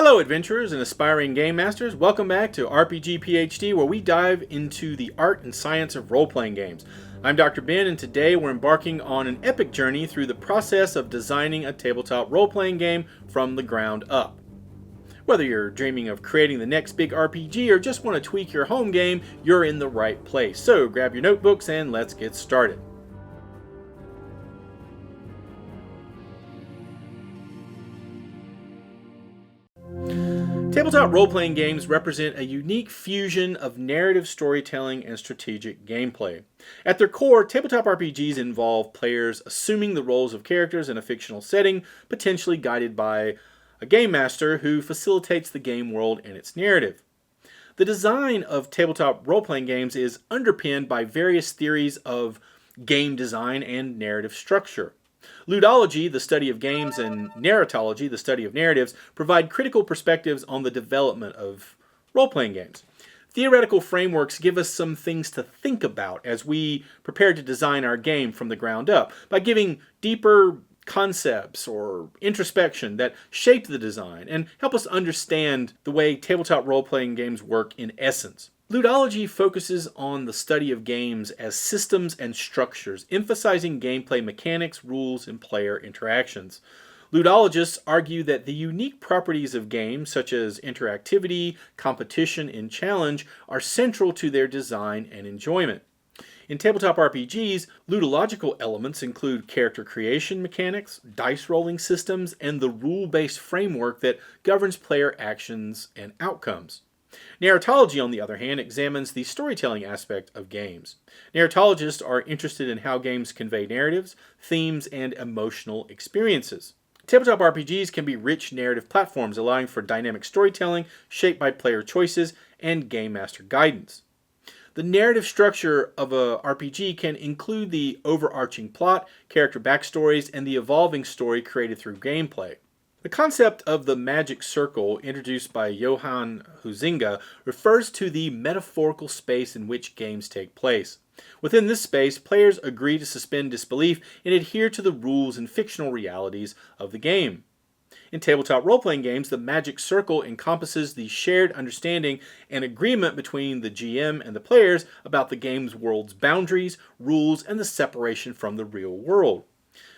Hello adventurers and aspiring game masters, welcome back to RPG PhD, where we dive into the art and science of role-playing games. I'm Dr. Ben, and today we're embarking on an epic journey through the process of designing a tabletop role-playing game from the ground up. Whether you're dreaming of creating the next big RPG or just want to tweak your home game, you're in the right place. So grab your notebooks and let's get started. Tabletop role-playing games represent a unique fusion of narrative storytelling and strategic gameplay. At their core, tabletop RPGs involve players assuming the roles of characters in a fictional setting, potentially guided by a game master who facilitates the game world and its narrative. The design of tabletop role-playing games is underpinned by various theories of game design and narrative structure. Ludology, the study of games, and narratology, the study of narratives, provide critical perspectives on the development of role-playing games. Theoretical frameworks give us some things to think about as we prepare to design our game from the ground up, by giving deeper concepts or introspection that shape the design and help us understand the way tabletop role-playing games work in essence. Ludology focuses on the study of games as systems and structures, emphasizing gameplay mechanics, rules, and player interactions. Ludologists argue that the unique properties of games, such as interactivity, competition, and challenge, are central to their design and enjoyment. In tabletop RPGs, ludological elements include character creation mechanics, dice rolling systems, and the rule-based framework that governs player actions and outcomes. Narratology, on the other hand, examines the storytelling aspect of games. Narratologists are interested in how games convey narratives, themes, and emotional experiences. Tabletop RPGs can be rich narrative platforms, allowing for dynamic storytelling shaped by player choices and game master guidance. The narrative structure of a RPG can include the overarching plot, character backstories, and the evolving story created through gameplay. The concept of the magic circle, introduced by Johann Huizinga, refers to the metaphorical space in which games take place. Within this space, players agree to suspend disbelief and adhere to the rules and fictional realities of the game. In tabletop role-playing games, the magic circle encompasses the shared understanding and agreement between the GM and the players about the game's world's boundaries, rules, and the separation from the real world.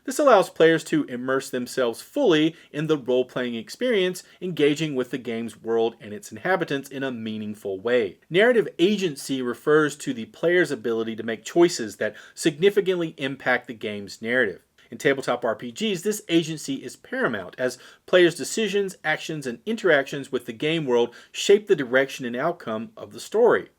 This allows players to immerse themselves fully in the role-playing experience, engaging with the game's world and its inhabitants in a meaningful way. Narrative agency refers to the player's ability to make choices that significantly impact the game's narrative. In tabletop RPGs, this agency is paramount, as players' decisions, actions, and interactions with the game world shape the direction and outcome of the story.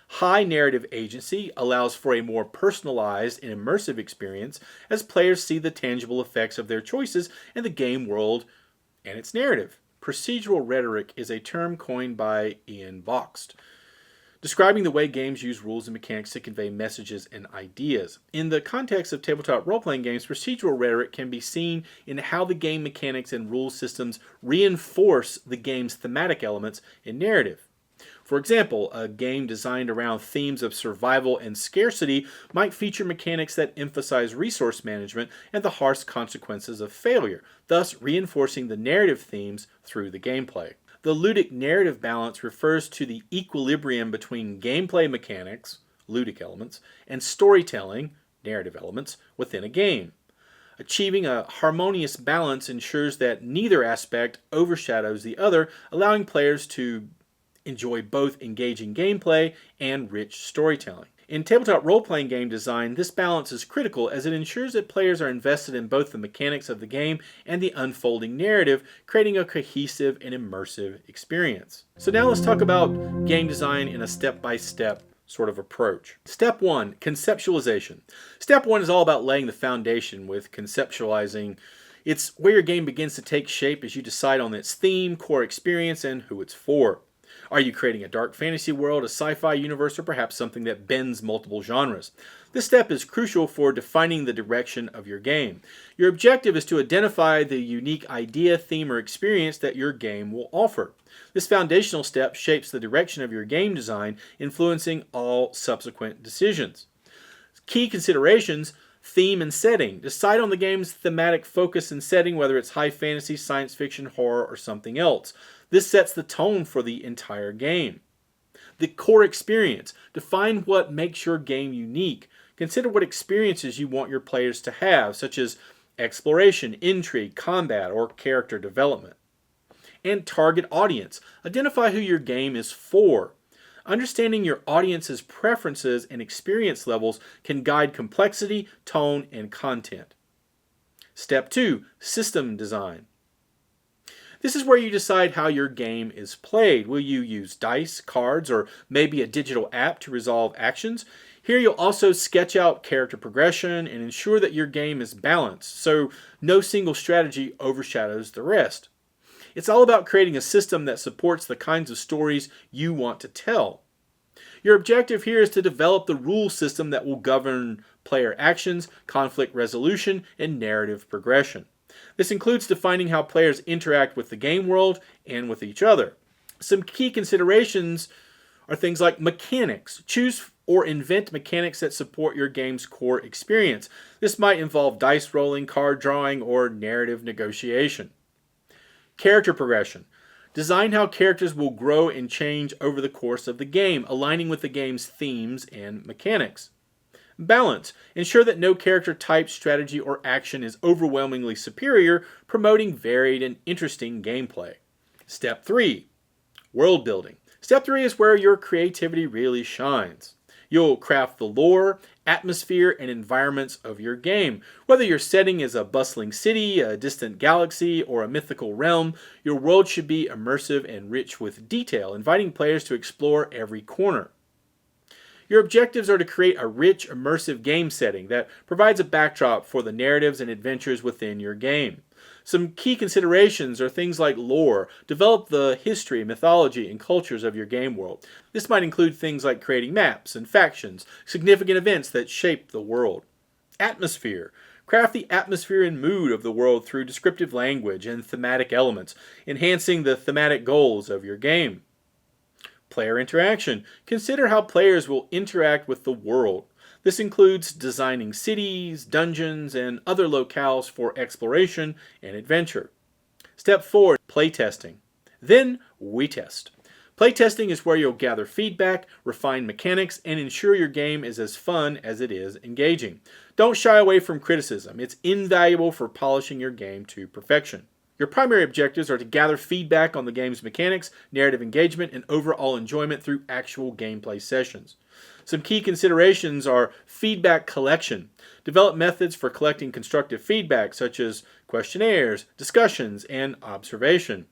High narrative agency allows for a more personalized and immersive experience as players see the tangible effects of their choices in the game world and its narrative. Procedural rhetoric is a term coined by Ian Boxt, describing the way games use rules and mechanics to convey messages and ideas. In the context of tabletop role-playing games, procedural rhetoric can be seen in how the game mechanics and rule systems reinforce the game's thematic elements and narrative. For example, a game designed around themes of survival and scarcity might feature mechanics that emphasize resource management and the harsh consequences of failure, thus reinforcing the narrative themes through the gameplay. The ludic narrative balance refers to the equilibrium between gameplay mechanics, ludic elements, and storytelling, narrative elements, within a game. Achieving a harmonious balance ensures that neither aspect overshadows the other, allowing players to enjoy both engaging gameplay and rich storytelling. In tabletop role-playing game design, this balance is critical as it ensures that players are invested in both the mechanics of the game and the unfolding narrative, creating a cohesive and immersive experience. So now let's talk about game design in a step-by-step sort of approach. Step 1, conceptualization. Step 1 is all about laying the foundation with conceptualizing. It's where your game begins to take shape as you decide on its theme, core experience, and who it's for. Are you creating a dark fantasy world, a sci-fi universe, or perhaps something that bends multiple genres? This step is crucial for defining the direction of your game. Your objective is to identify the unique idea, theme, or experience that your game will offer. This foundational step shapes the direction of your game design, influencing all subsequent decisions. Key considerations: Theme and setting. Decide on the game's thematic focus and setting, whether it's high fantasy, science fiction, horror, or something else. This sets the tone for the entire game. The core experience. Define what makes your game unique. Consider what experiences you want your players to have, such as exploration, intrigue, combat, or character development. And target audience. Identify who your game is for. Understanding your audience's preferences and experience levels can guide complexity, tone, and content. Step 2. System design. This is where you decide how your game is played. Will you use dice, cards, or maybe a digital app to resolve actions? Here you'll also sketch out character progression and ensure that your game is balanced, so no single strategy overshadows the rest. It's all about creating a system that supports the kinds of stories you want to tell. Your objective here is to develop the rule system that will govern player actions, conflict resolution, and narrative progression. This includes defining how players interact with the game world and with each other. Some key considerations are things like mechanics. Choose or invent mechanics that support your game's core experience. This might involve dice rolling, card drawing, or narrative negotiation. Character progression. Design how characters will grow and change over the course of the game, aligning with the game's themes and mechanics. Balance. Ensure that no character type, strategy, or action is overwhelmingly superior, promoting varied and interesting gameplay. Step 3. World building. Step 3 is where your creativity really shines. You'll craft the lore, atmosphere, and environments of your game. Whether your setting is a bustling city, a distant galaxy, or a mythical realm, your world should be immersive and rich with detail, inviting players to explore every corner. Your objectives are to create a rich, immersive game setting that provides a backdrop for the narratives and adventures within your game. Some key considerations are things like lore. Develop the history, mythology, and cultures of your game world. This might include things like creating maps and factions, significant events that shape the world. Atmosphere. Craft the atmosphere and mood of the world through descriptive language and thematic elements, enhancing the thematic goals of your game. Player interaction. Consider how players will interact with the world. This includes designing cities, dungeons, and other locales for exploration and adventure. Step 4. Playtesting. Then we test. Playtesting is where you'll gather feedback, refine mechanics, and ensure your game is as fun as it is engaging. Don't shy away from criticism. It's invaluable for polishing your game to perfection. Your primary objectives are to gather feedback on the game's mechanics, narrative engagement, and overall enjoyment through actual gameplay sessions. Some key considerations are feedback collection. Develop methods for collecting constructive feedback, such as questionnaires, discussions, and observation.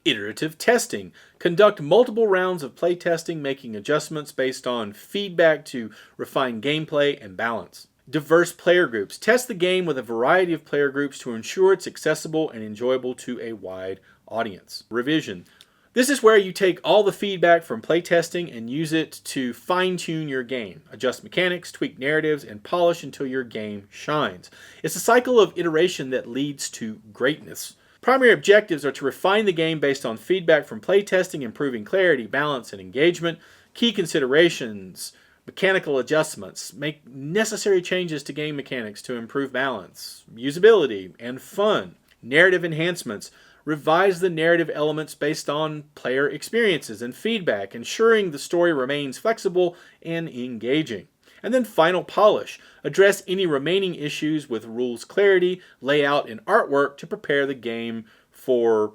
Iterative testing. Conduct multiple rounds of playtesting, making adjustments based on feedback to refine gameplay and balance. Diverse player groups. Test the game with a variety of player groups to ensure it's accessible and enjoyable to a wide audience. Revision. This is where you take all the feedback from playtesting and use it to fine-tune your game, adjust mechanics, tweak narratives, and polish until your game shines. It's a cycle of iteration that leads to greatness. Primary objectives are to refine the game based on feedback from playtesting, improving clarity, balance, and engagement. Key considerations: mechanical adjustments. Make necessary changes to game mechanics to improve balance, usability, and fun. Narrative enhancements. Revise the narrative elements based on player experiences and feedback, ensuring the story remains flexible and engaging. And then final polish. Address any remaining issues with rules clarity, layout, and artwork to prepare the game for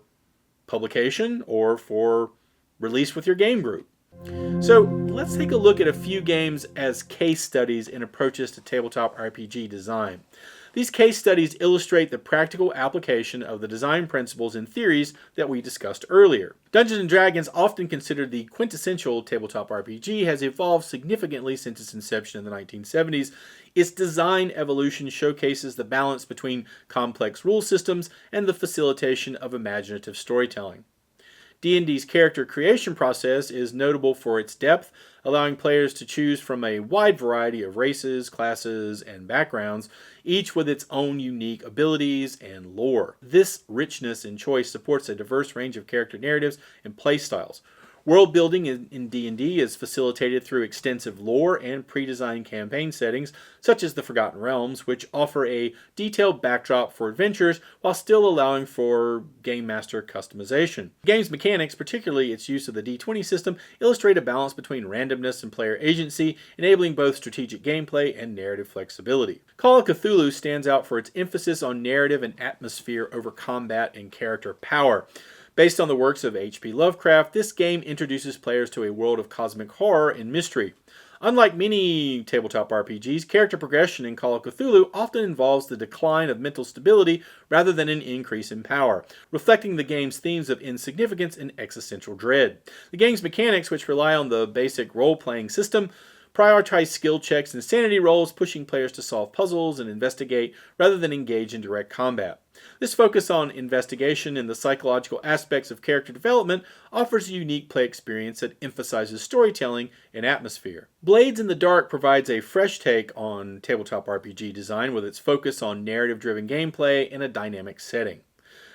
publication or for release with your game group. So let's take a look at a few games as case studies in approaches to tabletop RPG design. These case studies illustrate the practical application of the design principles and theories that we discussed earlier. Dungeons & Dragons, often considered the quintessential tabletop RPG, has evolved significantly since its inception in the 1970s. Its design evolution showcases the balance between complex rule systems and the facilitation of imaginative storytelling. D&D's character creation process is notable for its depth, allowing players to choose from a wide variety of races, classes, and backgrounds, each with its own unique abilities and lore. This richness in choice supports a diverse range of character narratives and play styles. World building in D&D is facilitated through extensive lore and pre-designed campaign settings, such as the Forgotten Realms, which offer a detailed backdrop for adventures while still allowing for game master customization. The game's mechanics, particularly its use of the D20 system, illustrate a balance between randomness and player agency, enabling both strategic gameplay and narrative flexibility. Call of Cthulhu stands out for its emphasis on narrative and atmosphere over combat and character power. Based on the works of H.P. Lovecraft, this game introduces players to a world of cosmic horror and mystery. Unlike many tabletop RPGs, character progression in Call of Cthulhu often involves the decline of mental stability rather than an increase in power, reflecting the game's themes of insignificance and existential dread. The game's mechanics, which rely on the basic role-playing system, prioritize skill checks and sanity rolls, pushing players to solve puzzles and investigate rather than engage in direct combat. This focus on investigation and the psychological aspects of character development offers a unique play experience that emphasizes storytelling and atmosphere. Blades in the Dark provides a fresh take on tabletop RPG design with its focus on narrative-driven gameplay and a dynamic setting.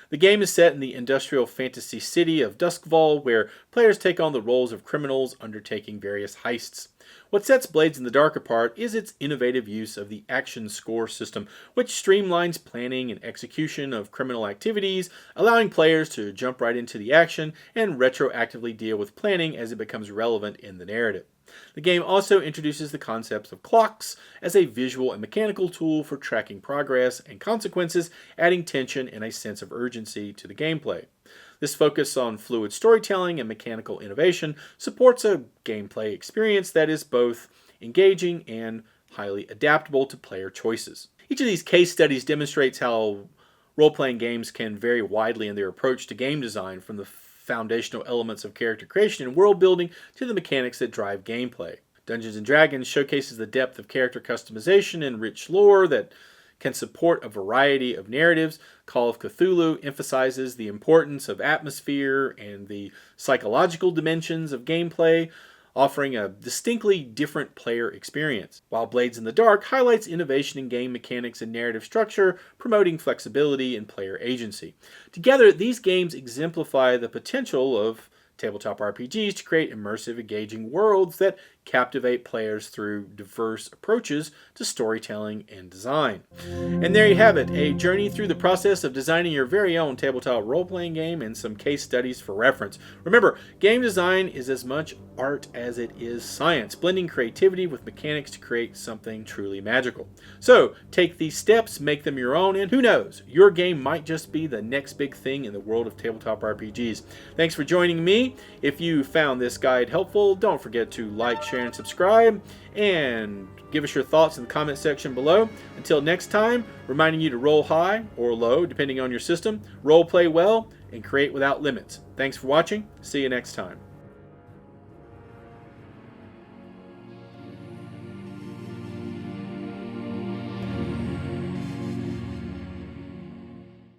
The game is set in the industrial fantasy city of Duskval, where players take on the roles of criminals undertaking various heists. What sets Blades in the Dark apart is its innovative use of the action score system, which streamlines planning and execution of criminal activities, allowing players to jump right into the action and retroactively deal with planning as it becomes relevant in the narrative. The game also introduces the concepts of clocks as a visual and mechanical tool for tracking progress and consequences, adding tension and a sense of urgency to the gameplay. This focus on fluid storytelling and mechanical innovation supports a gameplay experience that is both engaging and highly adaptable to player choices. Each of these case studies demonstrates how role-playing games can vary widely in their approach to game design, from the foundational elements of character creation and world building to the mechanics that drive gameplay. Dungeons & Dragons showcases the depth of character customization and rich lore that can support a variety of narratives. Call of Cthulhu emphasizes the importance of atmosphere and the psychological dimensions of gameplay, offering a distinctly different player experience, while Blades in the Dark highlights innovation in game mechanics and narrative structure, promoting flexibility and player agency. Together, these games exemplify the potential of tabletop RPGs to create immersive, engaging worlds that captivate players through diverse approaches to storytelling and design. And there you have it, a journey through the process of designing your very own tabletop role-playing game and some case studies for reference. Remember, game design is as much art as it is science, blending creativity with mechanics to create something truly magical. So, take these steps, make them your own, and who knows, your game might just be the next big thing in the world of tabletop RPGs. Thanks for joining me. If you found this guide helpful, don't forget to like, share, and subscribe, and give us your thoughts in the comment section below. Until next time, reminding you to roll high or low, depending on your system, role play well, and create without limits. Thanks for watching. See you next time.